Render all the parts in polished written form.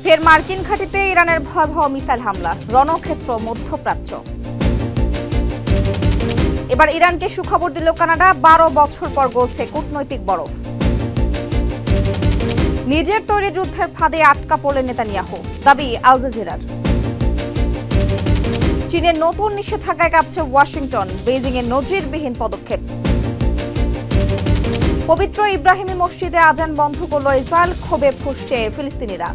ফের মার্কিন ঘাঁটিতে ইরানের ভয়াবহ মিসাইল হামলা, রণক্ষেত্র মধ্যপ্রাচ্য। এবার ইরানকে সুখবর দিল কানাডা, 12 বছর পর গলছে কূটনৈতিক বরফ। নিজের তৈরি যুদ্ধের ফাঁদে আটকা পড়লেন নেতানিয়াহু, দাবি আল জাজিরার। চীনের নতুন নিষেধাজ্ঞায় কাঁপছে ওয়াশিংটন, বেইজিং এর নজিরবিহীন পদক্ষেপ। পবিত্র ইব্রাহিমী মসজিদে আজান বন্ধ করল ইসরায়েল, ক্ষোভে ফুঁসছে ফিলিস্তিনিরা।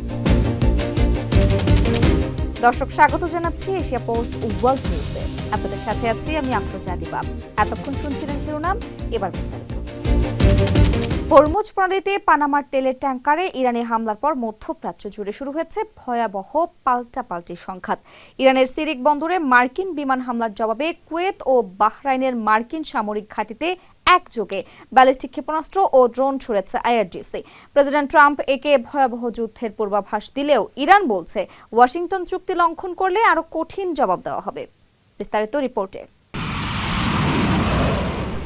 দর্শক, স্বাগত জানাচ্ছি এশিয়া পোস্ট ওয়ার্ল্ড নিউজে। আপনাদের সাথে আছি আমি আফরোজা দিবা। এতক্ষণ শুনছিলেন শিরোনাম, এবার বিস্তারিত। হরমুজ প্রণালীতে পানামার তেলের ট্যাঙ্কারে ইরানি হামলার পর মধ্যপ্রাচ্য জুড়ে শুরু হয়েছে ভয়াবহ পাল্টাপাল্টি সংঘাত। ইরানের সিরিক বন্দরে মার্কিন বিমান হামলার জবাবে কুয়েত ও বাহরাইনের মার্কিন সামরিক ঘাঁটিতে একযোগে ব্যালিস্টিক ক্ষেপণাস্ত্র ও ড্রোন ছুড়েছে আইআরজিসি। প্রেসিডেন্ট ট্রাম্প একে ভয়াবহ যুদ্ধের পূর্বাভাস দিলেও ইরান বলছে ওয়াশিংটন চুক্তি লঙ্ঘন করলে আরো কঠিন জবাব দেওয়া হবে। বিস্তারিত রিপোর্টে।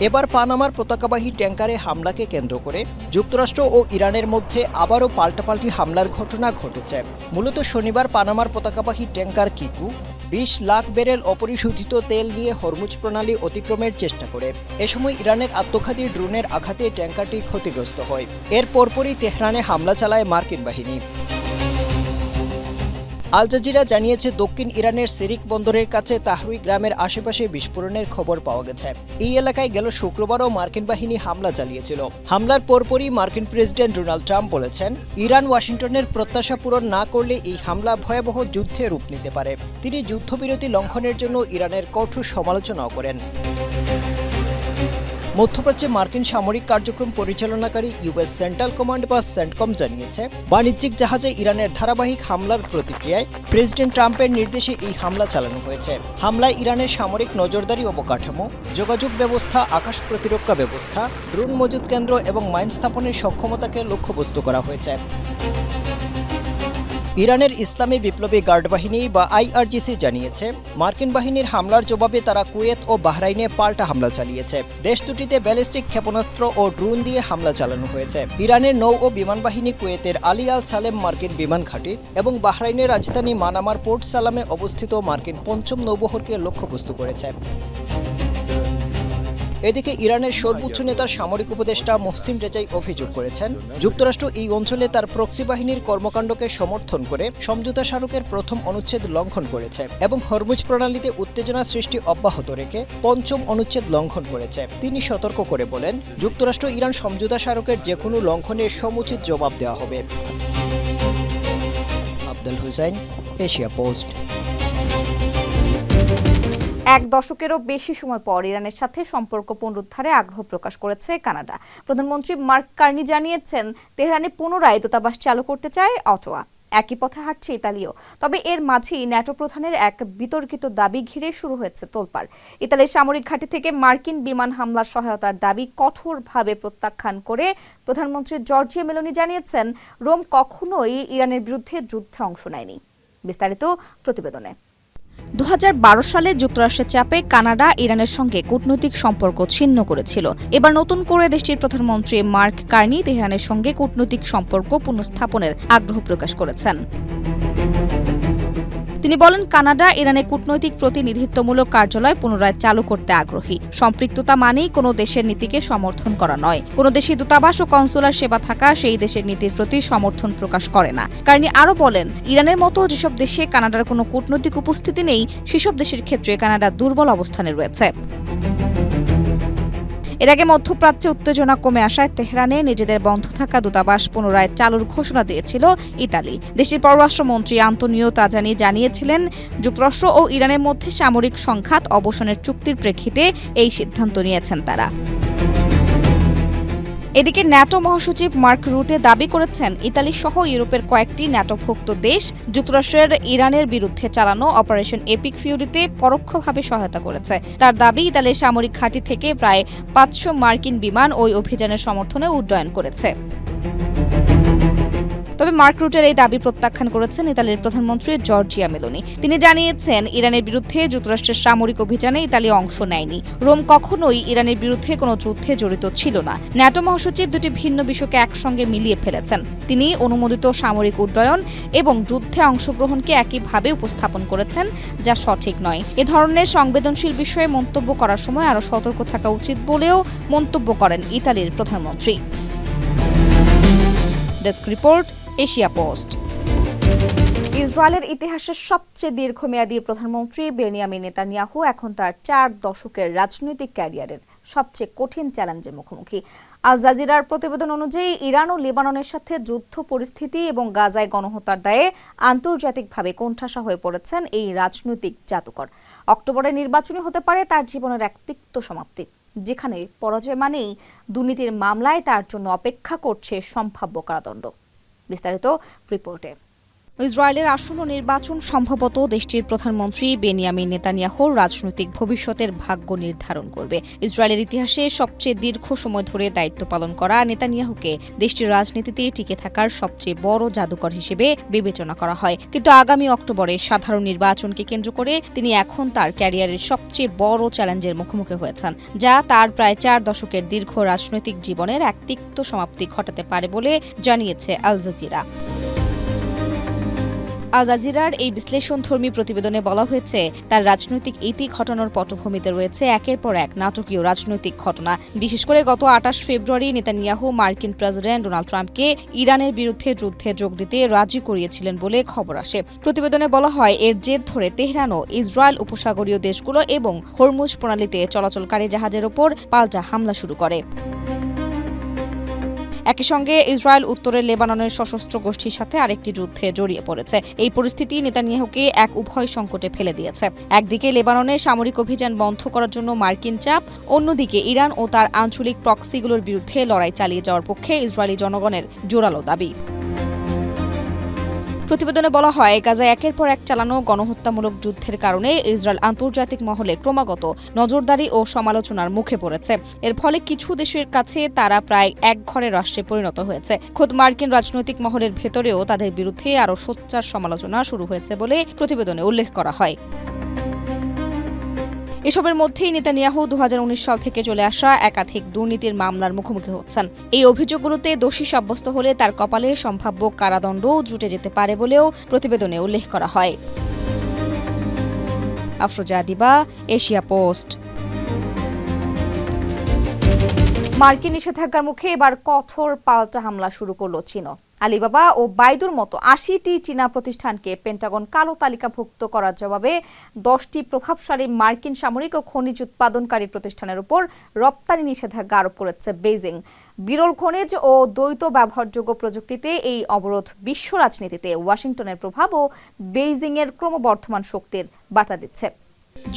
এবার পানামার পতাকাবাহী ট্যাঙ্কারে হামলাকে কেন্দ্র করে যুক্তরাষ্ট্র ও ইরানের মধ্যে আবারও পাল্টাপাল্টি হামলার ঘটনা ঘটেছে। মূলত শনিবার পানামার পতাকাবাহী ট্যাঙ্কার কিকু 20 লাখ ব্যারেল অপরিশোধিত তেল নিয়ে হরমুজ প্রণালী অতিক্রমের চেষ্টা করে। এ সময় ইরানের আত্মঘাতী ড্রোনের আঘাতে ট্যাঙ্কারটি ক্ষতিগ্রস্ত হয়। এর পরপরই তেহরানে হামলা চালায় মার্কিন বাহিনী। আল জাজিরা জানিয়েছে, দক্ষিণ ইরানের সিরিক বন্দরের কাছে তাহরুই গ্রামের আশেপাশে বিস্ফোরণের খবর পাওয়া গেছে। এই এলাকায় গেল শুক্রবারও মার্কিন বাহিনী হামলা চালিয়েছিল। হামলার পরপরই মার্কিন প্রেসিডেন্ট ডোনাল্ড ট্রাম্প বলেছেন, ইরান ওয়াশিংটনের প্রত্যাশা পূরণ না করলে এই হামলা ভয়াবহ যুদ্ধে রূপ নিতে পারে। তিনি যুদ্ধবিরতি লঙ্ঘনের জন্য ইরানের কঠোর সমালোচনাও করেন। মধ্যপ্রাচ্যে মার্কিন সামরিক কার্যক্রম পরিচালনাকারী ইউএস সেন্ট্রাল কমান্ড বা সেন্টকম জানিয়েছে, বাণিজ্যিক জাহাজে ইরানের ধারাবাহিক হামলার প্রতিক্রিয়ায় প্রেসিডেন্ট ট্রাম্পের নির্দেশে এই হামলা চালানো হয়েছে। হামলায় ইরানের সামরিক নজরদারি অবকাঠামো, যোগাযোগ ব্যবস্থা, আকাশ প্রতিরক্ষা ব্যবস্থা, ড্রোন মজুত কেন্দ্র এবং মাইন স্থাপনের সক্ষমতাকে লক্ষ্যবস্তু করা হয়েছে। ইরানের ইসলামী বিপ্লবী গার্ড বাহিনী বা আইআরজিসি জানিয়েছে, মার্কিন বাহিনীর হামলার জবাবে তারা কুয়েত ও বাহরাইনে পাল্টা হামলা চালিয়েছে। দেশ দুটিতে ব্যালিস্টিক ক্ষেপণাস্ত্র ও ড্রোন দিয়ে হামলা চালানো হয়েছে। ইরানের নৌ ও বিমান বাহিনী কুয়েতের আলী আল সালেম মার্কিন বিমান ঘাঁটি এবং বাহরাইনের রাজধানী মানামার পোর্ট সালামে অবস্থিত মার্কিন পঞ্চম নৌবহরকে লক্ষ্যবস্তু করেছে। এদিকে ইরানের সর্বোচ্চ নেতার সামরিক উপদেষ্টা মোহসিন রেজাই অভিযোগ করেছেন, যুক্তরাষ্ট্র এই অঞ্চলে তার প্রক্সি বাহিনীর কর্মকাণ্ডকে সমর্থন করে সমঝোতা স্মারকের প্রথম অনুচ্ছেদ লঙ্ঘন করেছে এবং হরমুজ প্রণালীতে উত্তেজনা সৃষ্টি অব্যাহত রেখে পঞ্চম অনুচ্ছেদ লঙ্ঘন করেছে। তিনি সতর্ক করে বলেন, যুক্তরাষ্ট্র ইরান সমঝোতা স্মারকের যে কোনো লঙ্ঘনের সমুচিত জবাব দেওয়া হবে। Abdul Hussain, Asia post. এক দশকেরও বেশি সময় পর ইরানের সাথে সম্পর্ক পুনরুদ্ধারে আগ্রহ প্রকাশ করেছে কানাডা। প্রধানমন্ত্রী মার্ক কার্নি জানিয়েছেন, তেহরানে পুনরায় দূতাবাস চালু করতে চায় অটোয়া। একই পথে হাঁটছে ইতালিও। তবে এর মাঝেই ন্যাটো প্রধানের এক বিতর্কিত দাবি ঘিরে শুরু হয়েছে তোলপাড়। ইতালির সামরিক ঘাঁটি থেকে মার্কিন বিমান হামলার সহায়তার দাবি কঠোরভাবে প্রত্যাখ্যান করে প্রধানমন্ত্রী জর্জিয়া মেলোনি জানিয়েছেন, রোম কখনোই ইরানের বিরুদ্ধে যুদ্ধে অংশ নেয়নি। বিস্তারিত প্রতিবেদনে। 2012 সালে যুক্তরাষ্ট্রের চাপে কানাডা ইরানের সঙ্গে কূটনৈতিক সম্পর্ক ছিন্ন করেছিল। এবার নতুন করে দেশটির প্রধানমন্ত্রী মার্ক কার্নি তেহরানের সঙ্গে কূটনৈতিক সম্পর্ক পুনঃস্থাপনের আগ্রহ প্রকাশ করেছেন। তিনি বলেন, কানাডা ইরানে কূটনৈতিক প্রতিনিধিত্বমূলক কার্যালয় পুনরায় চালু করতে আগ্রহী। সম্পৃক্ততা মানেই কোনো দেশের নীতিকে সমর্থন করা নয়। কোনো দেশে দূতাবাস ও কনসুলার সেবা থাকা সেই দেশের নীতির প্রতি সমর্থন প্রকাশ করে না। কারণ আরও বলেন, ইরানের মতো যেসব দেশে কানাডার কোনো কূটনৈতিক উপস্থিতি নেই, সেসব দেশের ক্ষেত্রে কানাডা দুর্বল অবস্থানে রয়েছে। এর আগে মধ্যপ্রাচ্যে উত্তেজনা কমে আসায় তেহরানে নিজেদের বন্ধ থাকা দূতাবাস পুনরায় চালুর ঘোষণা দিয়েছিল ইতালি। দেশটির পররাষ্ট্রমন্ত্রী আন্তোনিও তাজানি জানিয়েছিলেন, যুক্তরাষ্ট্র ও ইরানের মধ্যে সামরিক সংঘাত অবসানের চুক্তির প্রেক্ষিতে এই সিদ্ধান্ত নিয়েছেন তারা। এদিকে ন্যাটো মহাসচিব মার্ক রুটে দাবি করেছেন, ইতালি সহ ইউরোপের কয়েকটি ন্যাটোভুক্ত দেশ যুক্তরাষ্ট্রের ইরানের বিরুদ্ধে চালানো অপারেশন এপিক ফিউরিতে পরোক্ষভাবে সহায়তা করেছে। তার দাবি, ইতালির সামরিক ঘাঁটি থেকে প্রায় 500 মার্কিন বিমান ওই অভিযানের সমর্থনে উড্ডয়ন করেছে। তবে মার্ক রুটের এই দাবি প্রত্যাখ্যান করেছেন ইতালির প্রধানমন্ত্রী জর্জিয়া মেলোনি। তিনি জানিয়েছেন, ইরানের বিরুদ্ধে যুক্তরাষ্ট্রের সামরিক অভিযানে ইতালি অংশ নেয়নি। রোম কখনোই ইরানের বিরুদ্ধে কোনো যুদ্ধে জড়িত ছিল না। ন্যাটো মহাসচিব দুটি ভিন্ন বিষয়কে একসঙ্গে মিলিয়ে ফেলেছেন। তিনি অনুমোদিত সামরিক উড্ডয়ন এবং যুদ্ধে অংশগ্রহণকে একইভাবে উপস্থাপন করেছেন, যা সঠিক নয়। এ ধরনের সংবেদনশীল বিষয়ে মন্তব্য করার সময় আরও সতর্ক থাকা উচিত বলেও মন্তব্য করেন ইতালির প্রধানমন্ত্রী। Desk report, Asia post. ইসরায়েলের ইতিহাসের সবচেয়ে দীর্ঘমেয়াদী প্রধানমন্ত্রী বেনিয়ামিন নেতানিয়াহু এখন তার 4 দশকের রাজনৈতিক ক্যারিয়ারের সবচেয়ে কঠিন চ্যালেঞ্জের মুখোমুখি। আল জাজিরার প্রতিবেদন অনুযায়ী ইরান ও লেবাননের সাথে যুদ্ধ পরিস্থিতি এবং গাজায় গণহত্যার দায়ে আন্তর্জাতিকভাবে কোণঠাসা হয়ে পড়েছেন এই রাজনৈতিক জাদুকর। অক্টোবরে নির্বাচনী হতে পারে তার জীবনের এক তিক্ত সমাপ্তি, যেখানে পরাজয় মানেই দুর্নীতির মামলায় তার জন্য অপেক্ষা করছে সম্ভাব্য কারাদণ্ড। বিস্তারিত রিপোর্টে। ইসরায়েলের আসন্ন নির্বাচন সম্ভবত দেশটির প্রধানমন্ত্রী বেনিয়ামিন নেতানিয়াহুর রাজনৈতিক ভবিষ্যতের ভাগ্য নির্ধারণ করবে। ইসরায়েলের ইতিহাসে সবচেয়ে দীর্ঘ সময় ধরে দায়িত্ব পালন করা নেতানিয়াহুকে দেশটির রাজনীতিতে টিকে থাকার সবচেয়ে বড় জাদুকর হিসেবে বিবেচনা করা হয়। কিন্তু আগামী অক্টোবরে সাধারণ নির্বাচনকে কেন্দ্র করে তিনি এখন তার ক্যারিয়ারের সবচেয়ে বড় চ্যালেঞ্জের মুখোমুখি হয়েছেন, যা তার প্রায় 4 দশকের দীর্ঘ রাজনৈতিক জীবনের এক তিক্ত সমাপ্তি ঘটাতে পারে বলে জানিয়েছে আল জাজিরা। আল জাজিরার এই বিশ্লেষণধর্মী প্রতিবেদনে বলা হয়েছে, তার রাজনৈতিক ইতি ঘটানোর পটভূমিতে রয়েছে একের পর এক নাটকীয় রাজনৈতিক ঘটনা। বিশেষ করে গত 28 ফেব্রুয়ারি নেতানিয়াহু মার্কিন প্রেসিডেন্ট ডোনাল্ড ট্রাম্পকে ইরানের বিরুদ্ধে যুদ্ধে যোগ দিতে রাজি করিয়েছিলেন বলে খবর আসে। প্রতিবেদনে বলা হয়, এর জের ধরে তেহরানও ইসরায়েল উপসাগরীয় দেশগুলো এবং হরমুজ প্রণালীতে চলাচলকারী জাহাজের ওপর পাল্টা হামলা শুরু করে। একই সঙ্গে ইসরায়েল উত্তরের লেবাননের সশস্ত্র গোষ্ঠীর সাথে আরেকটি যুদ্ধে জড়িয়ে পড়েছে। এই পরিস্থিতি নেতানিয়াহুকে এক উভয় সংকটে ফেলে দিয়েছে। একদিকে লেবাননে সামরিক অভিযান বন্ধ করার জন্য মার্কিন চাপ, অন্যদিকে ইরান ও তার আঞ্চলিক প্রক্সিগুলোর বিরুদ্ধে লড়াই চালিয়ে যাওয়ার পক্ষে ইসরায়েলি জনগণের জোরালো দাবি। প্রতিবেদনে বলা হয়, গাজায় একের পর এক চালানো গণহত্যামূলক যুদ্ধের কারণে ইসরায়েল আন্তর্জাতিক মহলে ক্রমাগত নজরদারি ও সমালোচনার মুখে পড়েছে। এর ফলে কিছু দেশের কাছে তারা প্রায় একঘরে রাষ্ট্রে পরিণত হয়েছে। খোদ মার্কিন রাজনৈতিক মহলের ভেতরেও তাদের বিরুদ্ধে আরও সোচ্চার সমালোচনা শুরু হয়েছে বলে প্রতিবেদনে উল্লেখ করা হয়। এসবের মধ্যেই নেতানিয়াহু 2019 সাল থেকে চলে আসা একাধিক দুর্নীতির মামলার মুখোমুখি হচ্ছেন। এই অভিযোগগুলোতে দোষী সাব্যস্ত হলে তার কপালে সম্ভাব্য কারাদণ্ডও জুটে যেতে পারে বলেও প্রতিবেদনে উল্লেখ করা হয়। আফরোজা দিবা, এশিয়া পোস্ট। মার্কিন নিষেধাজ্ঞার মুখে এবার কঠোর পাল্টা হামলা শুরু করল চীন। আলিবাবা ও বাইদুর মতো 80টি চীনা প্রতিষ্ঠানকে পেন্টাগন কালো তালিকাভুক্ত করার জবাবে 10টি প্রভাবশালী মার্কিন সামরিক ও খনিজ উৎপাদনকারী প্রতিষ্ঠানের উপর রপ্তানি নিষেধাজ্ঞা আরোপ করেছে বেইজিং। বিরল খনিজ ও দ্বৈত ব্যবহারযোগ্য প্রযুক্তিতে এই অবরোধ বিশ্ব রাজনীতিতে ওয়াশিংটনের প্রভাব ও বেইজিংয়ের ক্রমবর্ধমান শক্তির বার্তা দিচ্ছে।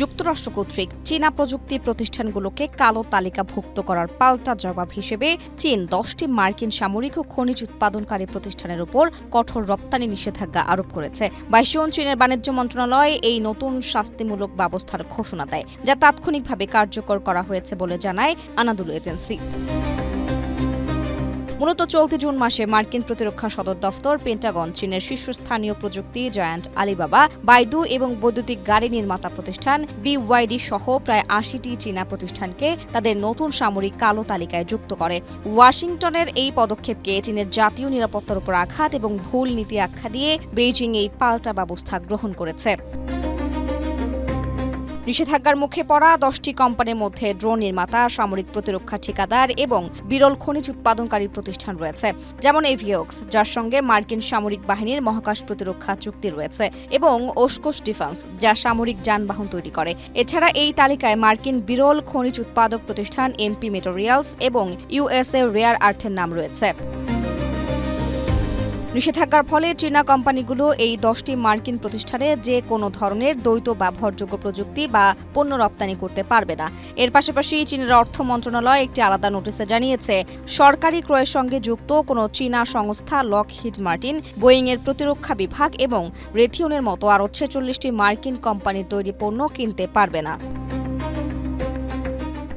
যুক্তরাষ্ট্র কর্তৃক চীনা প্রযুক্তি প্রতিষ্ঠানগুলোকে কালো তালিকাভুক্ত করার পাল্টা জবাব হিসেবে চীন 10টি মার্কিন সামরিক ও খনিজ উৎপাদনকারী প্রতিষ্ঠানের উপর কঠোর রপ্তানি নিষেধাজ্ঞা আরোপ করেছে। 22 জুন চীনের বাণিজ্য মন্ত্রণালয় এই নতুন শাস্তিমূলক ব্যবস্থার ঘোষণা দেয়, যা তাৎক্ষণিকভাবে কার্যকর করা হয়েছে বলে জানায় আনাদুলু এজেন্সি। মূলত চলতি জুন মাসে মার্কিন প্রতিরক্ষা সদর দফতর পেন্টাগন চীনের শীর্ষস্থানীয় প্রযুক্তি জায়ান্ট আলিবাবা, বাইদু এবং বৈদ্যুতিক গাড়ি নির্মাতা প্রতিষ্ঠান BYD সহ প্রায় 80টি চীনা প্রতিষ্ঠানকে তাদের নতুন সামরিক কালো তালিকায় যুক্ত করে। ওয়াশিংটনের এই পদক্ষেপকে চীনের জাতীয় নিরাপত্তার উপর আঘাত এবং ভুল নীতি আখ্যা দিয়ে বেইজিং এই পাল্টা ব্যবস্থা গ্রহণ করেছে। নিষেধাজ্ঞার মুখে পড়া 10টি কোম্পানির মধ্যে ড্রোন নির্মাতা, সামরিক প্রতিরক্ষা ঠিকাদার এবং বিরল খনিজ উৎপাদনকারী প্রতিষ্ঠান রয়েছে, যেমন এভিওক্স, যার সঙ্গে মার্কিন সামরিক বাহিনীর মহাকাশ প্রতিরক্ষা চুক্তি রয়েছে, এবং ওসকোস ডিফেন্স, যা সামরিক যানবাহন তৈরি করে। এছাড়া এই তালিকায় মার্কিন বিরল খনিজ উৎপাদক প্রতিষ্ঠান MP মেটেরিয়ালস এবং USA রেয়ার আর্থের নাম রয়েছে। নিষেধাজ্ঞার ফলে চীনা কোম্পানিগুলো এই 10টি মার্কিন প্রতিষ্ঠানে যে কোনো ধরনের দ্বৈত ব্যবহারযোগ্য প্রযুক্তি বা পণ্য রপ্তানি করতে পারবে না। এর পাশাপাশি চীনের অর্থ মন্ত্রণালয় একটি আলাদা নোটিশে জানিয়েছে, সরকারি ক্রয়ের সঙ্গে যুক্ত কোনো চীনা সংস্থা লকহিড মার্টিন, বোয়িংয়ের প্রতিরক্ষা বিভাগ এবং রেথিয়নের মতো আরও 46টি মার্কিন কোম্পানির তৈরি পণ্য কিনতে পারবে না।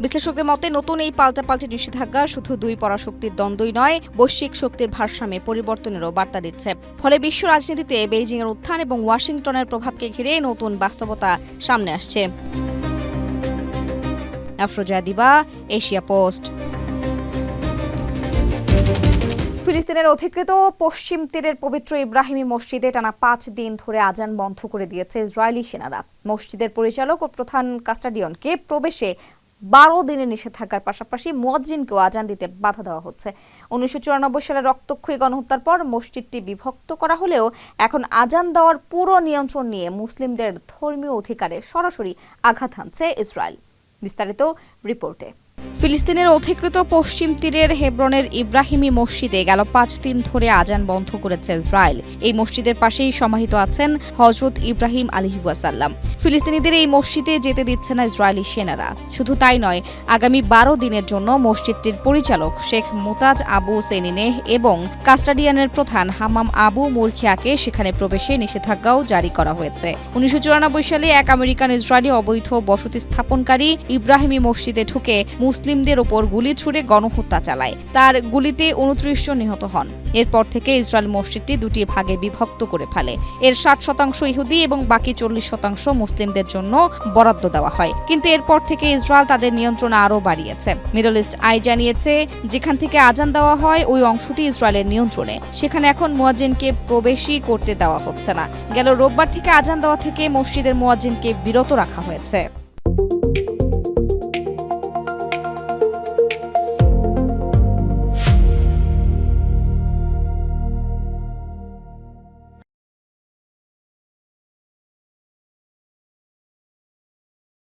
বিশ্লেষকদের মতে নতুন এই পাল্টাপাল্টি নিষেধাজ্ঞা শুধু দুই পরাশক্তির দ্বন্দ্বই নয়, বৈশ্বিক শক্তির ভারসাম্যে পরিবর্তনেরও বার্তা দিচ্ছে। ফলে বিশ্ব রাজনীতিতে বেইজিংয়ের উত্থান এবং ওয়াশিংটনের প্রভাবকে ঘিরে নতুন বাস্তবতা সামনে আসছে। আফরোজা দিবা, এশিয়া পোস্ট। ফিলিস্তিনের অধিকৃত পশ্চিম তীরের পবিত্র ইব্রাহিমী মসজিদে টানা 5 দিন ধরে আজান বন্ধ করে দিয়েছে ইসরায়েলি সেনারা। মসজিদের পরিচালক ও প্রধান কাস্টাডিয়নকে প্রবেশে 12 দিনের নিষেধাজ্ঞার পাশাপাশি মুয়াজ্জিনকেও আজান দিতে বাধা দেওয়া হচ্ছে। 1994 সালে রক্তক্ষয়ী গণহত্যার পর মসজিদটি বিভক্ত করা হলেও এখন আজান দেওয়ার পুরো নিয়ন্ত্রণ নিয়ে মুসলিমদের ধর্মীয় অধিকারে সরাসরি আঘাত হানছে ইসরায়েল। বিস্তারিত রিপোর্টে। ফিলিস্তিনের অধিকৃত পশ্চিম তীরের হেব্রনের ইব্রাহিমী মসজিদে গেল 5 দিন ধরে আজান বন্ধ করেছে ইসরায়েল। এই মসজিদের পাশেই সমাহিত আছেন হযরত ইব্রাহিম আলাইহিসসালাম। ফিলিস্তিনিদের এই মসজিদে যেতে দিচ্ছে না ইসরায়েলি সেনারা। শুধু তাই নয়, আগামী 12 দিনের জন্য মসজিদটির পরিচালক শেখ মুতাজ আবু সেনিনেহ এবং কাস্টাডিয়ানের প্রধান হামাম আবু মুরখিয়াকে সেখানে প্রবেশে নিষেধাজ্ঞাও জারি করা হয়েছে। 1994 সালে এক আমেরিকান ইসরায়েলি অবৈধ বসতি স্থাপনকারী ইব্রাহিমী মসজিদে ঢুকে মুসলিমদের ওপর গুলি ছুড়ে গণহত্যা চালায়। তার গুলিতে 29 জন নিহত হন। এরপর থেকে ইসরায়েল মসজিদটি দুটি ভাগে বিভক্ত করে ফেলে। এর 60% ইহুদি এবং বাকি 40% মুসলিমদের জন্য বরাদ্দ দেওয়া হয়। কিন্তু এরপর থেকে ইসরায়েল তাদের নিয়ন্ত্রণ আরও বাড়িয়েছে। মিডল ইস্ট আই জানিয়েছে, যেখান থেকে আজান দেওয়া হয় ওই অংশটি ইসরায়েলের নিয়ন্ত্রণে। সেখানে এখন মুয়াজ্জিনকে প্রবেশই করতে দেওয়া হচ্ছে না। গেল রোববার থেকে আজান দেওয়া থেকে মসজিদের মুয়াজ্জিনকে বিরত রাখা হয়েছে।